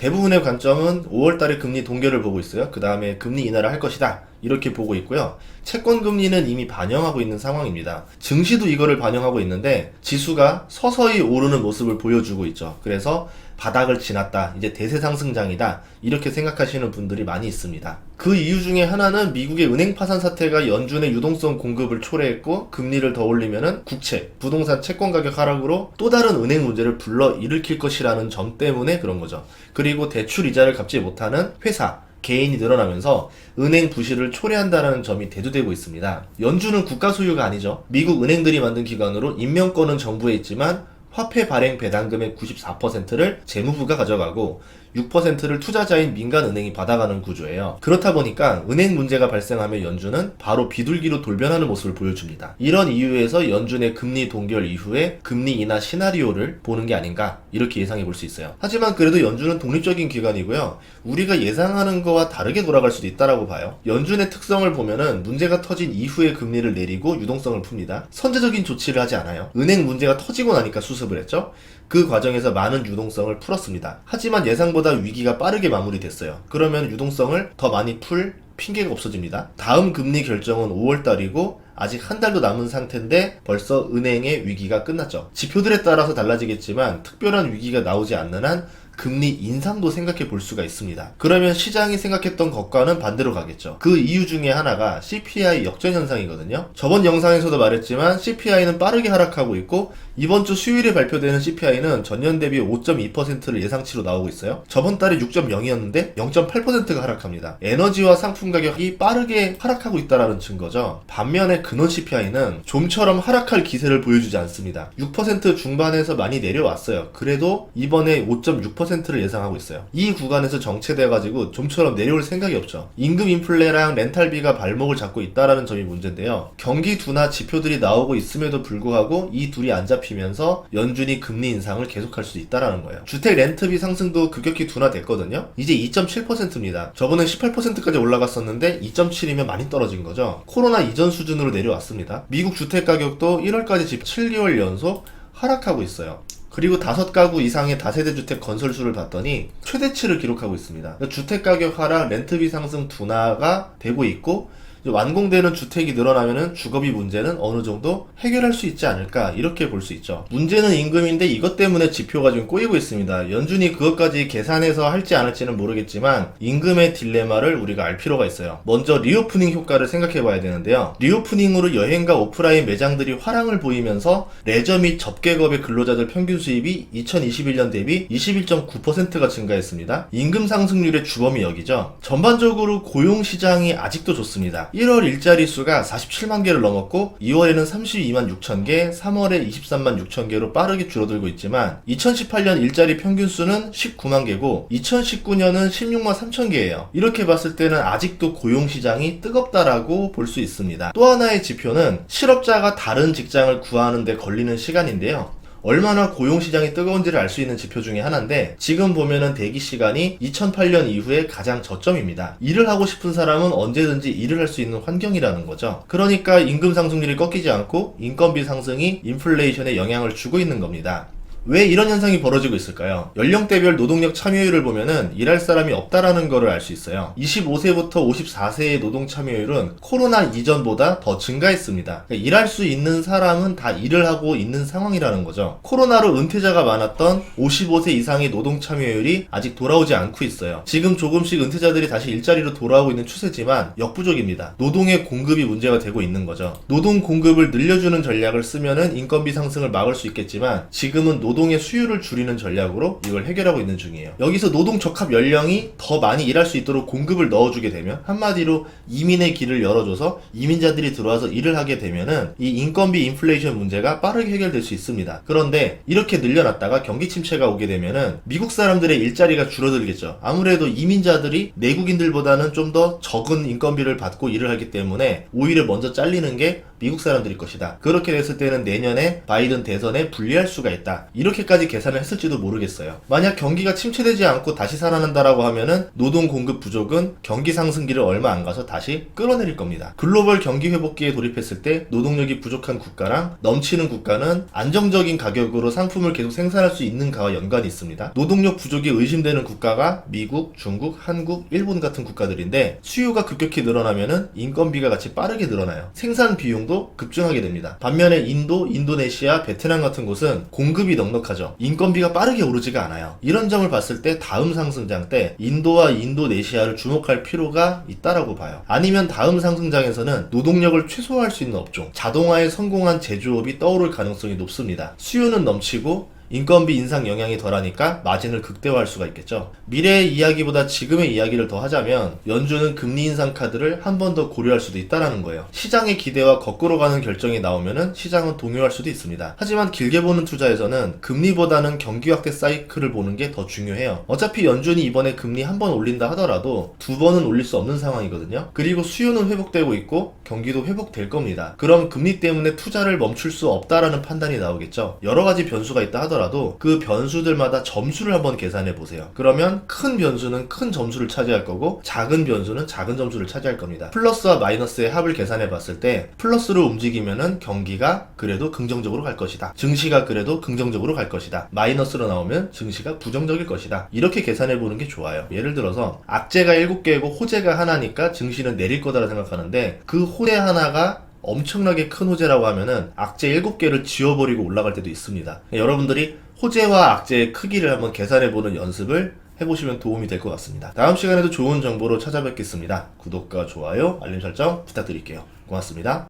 대부분의 관점은 5월달에 금리 동결을 보고 있어요. 그 다음에 금리 인하를 할 것이다, 이렇게 보고 있고요. 채권 금리는 이미 반영하고 있는 상황입니다. 증시도 이거를 반영하고 있는데 지수가 서서히 오르는 모습을 보여주고 있죠. 그래서 바닥을 지났다, 이제 대세 상승장이다, 이렇게 생각하시는 분들이 많이 있습니다. 그 이유 중에 하나는 미국의 은행 파산 사태가 연준의 유동성 공급을 초래했고 금리를 더 올리면은 국채, 부동산 채권 가격 하락으로 또 다른 은행 문제를 불러 일으킬 것이라는 점 때문에 그런 거죠. 그리고 대출 이자를 갚지 못하는 회사, 개인이 늘어나면서 은행 부실을 초래한다는 점이 대두되고 있습니다. 연준은 국가 소유가 아니죠. 미국 은행들이 만든 기관으로 임명권은 정부에 있지만 화폐 발행 배당금의 94%를 재무부가 가져가고 6%를 투자자인 민간은행이 받아가는 구조예요. 그렇다 보니까 은행 문제가 발생하면 연준은 바로 비둘기로 돌변하는 모습을 보여줍니다. 이런 이유에서 연준의 금리 동결 이후에 금리 인하 시나리오를 보는 게 아닌가, 이렇게 예상해 볼 수 있어요. 하지만 그래도 연준은 독립적인 기관이고요. 우리가 예상하는 거와 다르게 돌아갈 수도 있다라고 봐요. 연준의 특성을 보면은 문제가 터진 이후에 금리를 내리고 유동성을 풉니다. 선제적인 조치를 하지 않아요. 은행 문제가 터지고 나니까 수습을 했죠. 그 과정에서 많은 유동성을 풀었습니다. 하지만 예상보다 위기가 빠르게 마무리됐어요. 그러면 유동성을 더 많이 풀 핑계가 없어집니다. 다음 금리 결정은 5월달이고 아직 한 달도 남은 상태인데 벌써 은행의 위기가 끝났죠. 지표들에 따라서 달라지겠지만 특별한 위기가 나오지 않는 한 금리 인상도 생각해 볼 수가 있습니다. 그러면 시장이 생각했던 것과는 반대로 가겠죠. 그 이유 중에 하나가 CPI 역전 현상이거든요. 저번 영상에서도 말했지만 CPI는 빠르게 하락하고 있고 이번 주 수요일에 발표되는 CPI는 전년 대비 5.2%를 예상치로 나오고 있어요. 저번 달에 6.0이었는데 0.8%가 하락합니다. 에너지와 상품 가격이 빠르게 하락하고 있다는 증거죠. 반면에 근원 CPI는 좀처럼 하락할 기세를 보여주지 않습니다. 6% 중반에서 많이 내려왔어요. 그래도 이번에 5.6%를 예상하고 있어요. 이 구간에서 정체돼가지고 좀처럼 내려올 생각이 없죠. 임금 인플레랑 렌탈비가 발목을 잡고 있다는 점이 문제인데요. 경기 둔화 지표들이 나오고 있음에도 불구하고 이 둘이 안 잡히면서 연준이 금리 인상을 계속할 수 있다는 거예요. 주택 렌트비 상승도 급격히 둔화됐거든요. 이제 2.7%입니다. 저번에 18%까지 올라갔었는데 2.7이면 많이 떨어진 거죠. 코로나 이전 수준으로 내려왔습니다. 미국 주택 가격도 1월까지 집 7개월 연속 하락하고 있어요. 그리고 5가구 이상의 다세대 주택 건설수를 봤더니 최대치를 기록하고 있습니다. 주택 가격 하락, 렌트비 상승 둔화가 되고 있고 완공되는 주택이 늘어나면은 주거비 문제는 어느 정도 해결할 수 있지 않을까, 이렇게 볼 수 있죠. 문제는 임금인데 이것 때문에 지표가 지금 꼬이고 있습니다. 연준이 그것까지 계산해서 할지 안 할지는 모르겠지만 임금의 딜레마를 우리가 알 필요가 있어요. 먼저 리오프닝 효과를 생각해 봐야 되는데요. 리오프닝으로 여행과 오프라인 매장들이 화랑을 보이면서 레저 및 접객업의 근로자들 평균 수입이 2021년 대비 21.9%가 증가했습니다. 임금 상승률의 주범이 여기죠. 전반적으로 고용시장이 아직도 좋습니다. 1월 일자리 수가 47만 개를 넘었고 2월에는 32만 6천 개, 3월에 23만 6천 개로 빠르게 줄어들고 있지만 2018년 일자리 평균 수는 19만 개고 2019년은 16만 3천 개예요. 이렇게 봤을 때는 아직도 고용시장이 뜨겁다라고 볼 수 있습니다. 또 하나의 지표는 실업자가 다른 직장을 구하는 데 걸리는 시간인데요. 얼마나 고용시장이 뜨거운지를 알 수 있는 지표 중에 하나인데 지금 보면은 대기 시간이 2008년 이후에 가장 저점입니다. 일을 하고 싶은 사람은 언제든지 일을 할 수 있는 환경이라는 거죠. 그러니까 임금 상승률이 꺾이지 않고 인건비 상승이 인플레이션에 영향을 주고 있는 겁니다. 왜 이런 현상이 벌어지고 있을까요? 연령대별 노동력 참여율을 보면은 일할 사람이 없다라는 거를 알 수 있어요. 25세부터 54세의 노동 참여율은 코로나 이전보다 더 증가했습니다. 그러니까 일할 수 있는 사람은 다 일을 하고 있는 상황이라는 거죠. 코로나로 은퇴자가 많았던 55세 이상의 노동 참여율이 아직 돌아오지 않고 있어요. 지금 조금씩 은퇴자들이 다시 일자리로 돌아오고 있는 추세지만 역부족입니다. 노동의 공급이 문제가 되고 있는 거죠. 노동 공급을 늘려주는 전략을 쓰면은 인건비 상승을 막을 수 있겠지만 지금은 노동의 수요를 줄이는 전략으로 이걸 해결하고 있는 중이에요. 여기서 노동 적합 연령이 더 많이 일할 수 있도록 공급을 넣어주게 되면, 한마디로 이민의 길을 열어줘서 이민자들이 들어와서 일을 하게 되면은 이 인건비 인플레이션 문제가 빠르게 해결될 수 있습니다. 그런데 이렇게 늘려놨다가 경기 침체가 오게 되면은 미국 사람들의 일자리가 줄어들겠죠. 아무래도 이민자들이 내국인들보다는 좀 더 적은 인건비를 받고 일을 하기 때문에 오히려 먼저 잘리는 게 미국 사람들일 것이다. 그렇게 됐을 때는 내년에 바이든 대선에 불리할 수가 있다. 이렇게까지 계산을 했을지도 모르겠어요. 만약 경기가 침체되지 않고 다시 살아난다라고 하면은 노동 공급 부족은 경기 상승기를 얼마 안 가서 다시 끌어내릴 겁니다. 글로벌 경기 회복기에 돌입했을 때 노동력이 부족한 국가랑 넘치는 국가는 안정적인 가격으로 상품을 계속 생산할 수 있는가와 연관이 있습니다. 노동력 부족이 의심되는 국가가 미국, 중국, 한국, 일본 같은 국가들인데 수요가 급격히 늘어나면은 인건비가 같이 빠르게 늘어나요. 생산 비용도 급증하게 됩니다. 반면에 인도, 인도네시아, 베트남 같은 곳은 공급이 넉넉하죠. 인건비가 빠르게 오르지가 않아요. 이런 점을 봤을 때 다음 상승장 때 인도와 인도네시아를 주목할 필요가 있다라고 봐요. 아니면 다음 상승장에서는 노동력을 최소화할 수 있는 업종, 자동화에 성공한 제조업이 떠오를 가능성이 높습니다. 수요는 넘치고 인건비 인상 영향이 덜하니까 마진을 극대화할 수가 있겠죠. 미래의 이야기보다 지금의 이야기를 더 하자면 연준은 금리 인상 카드를 한 번 더 고려할 수도 있다라는 거예요. 시장의 기대와 거꾸로 가는 결정이 나오면은 시장은 동요할 수도 있습니다. 하지만 길게 보는 투자에서는 금리보다는 경기 확대 사이클을 보는 게 더 중요해요. 어차피 연준이 이번에 금리 한 번 올린다 하더라도 두 번은 올릴 수 없는 상황이거든요. 그리고 수요는 회복되고 있고 경기도 회복될 겁니다. 그럼 금리 때문에 투자를 멈출 수 없다라는 판단이 나오겠죠. 여러 가지 변수가 있다 하더라도 그 변수들마다 점수를 한번 계산해 보세요. 그러면 큰 변수는 큰 점수를 차지할 거고 작은 변수는 작은 점수를 차지할 겁니다. 플러스와 마이너스의 합을 계산해 봤을 때 플러스로 움직이면은 경기가 그래도 긍정적으로 갈 것이다. 증시가 그래도 긍정적으로 갈 것이다. 마이너스로 나오면 증시가 부정적일 것이다. 이렇게 계산해 보는 게 좋아요. 예를 들어서 악재가 7개고 호재가 하나니까 증시는 내릴 거다라 생각하는데 그 호재 하나가 엄청나게 큰 호재라고 하면은 악재 7개를 지워버리고 올라갈 때도 있습니다. 여러분들이 호재와 악재의 크기를 한번 계산해보는 연습을 해보시면 도움이 될 것 같습니다. 다음 시간에도 좋은 정보로 찾아뵙겠습니다. 구독과 좋아요, 알림 설정 부탁드릴게요. 고맙습니다.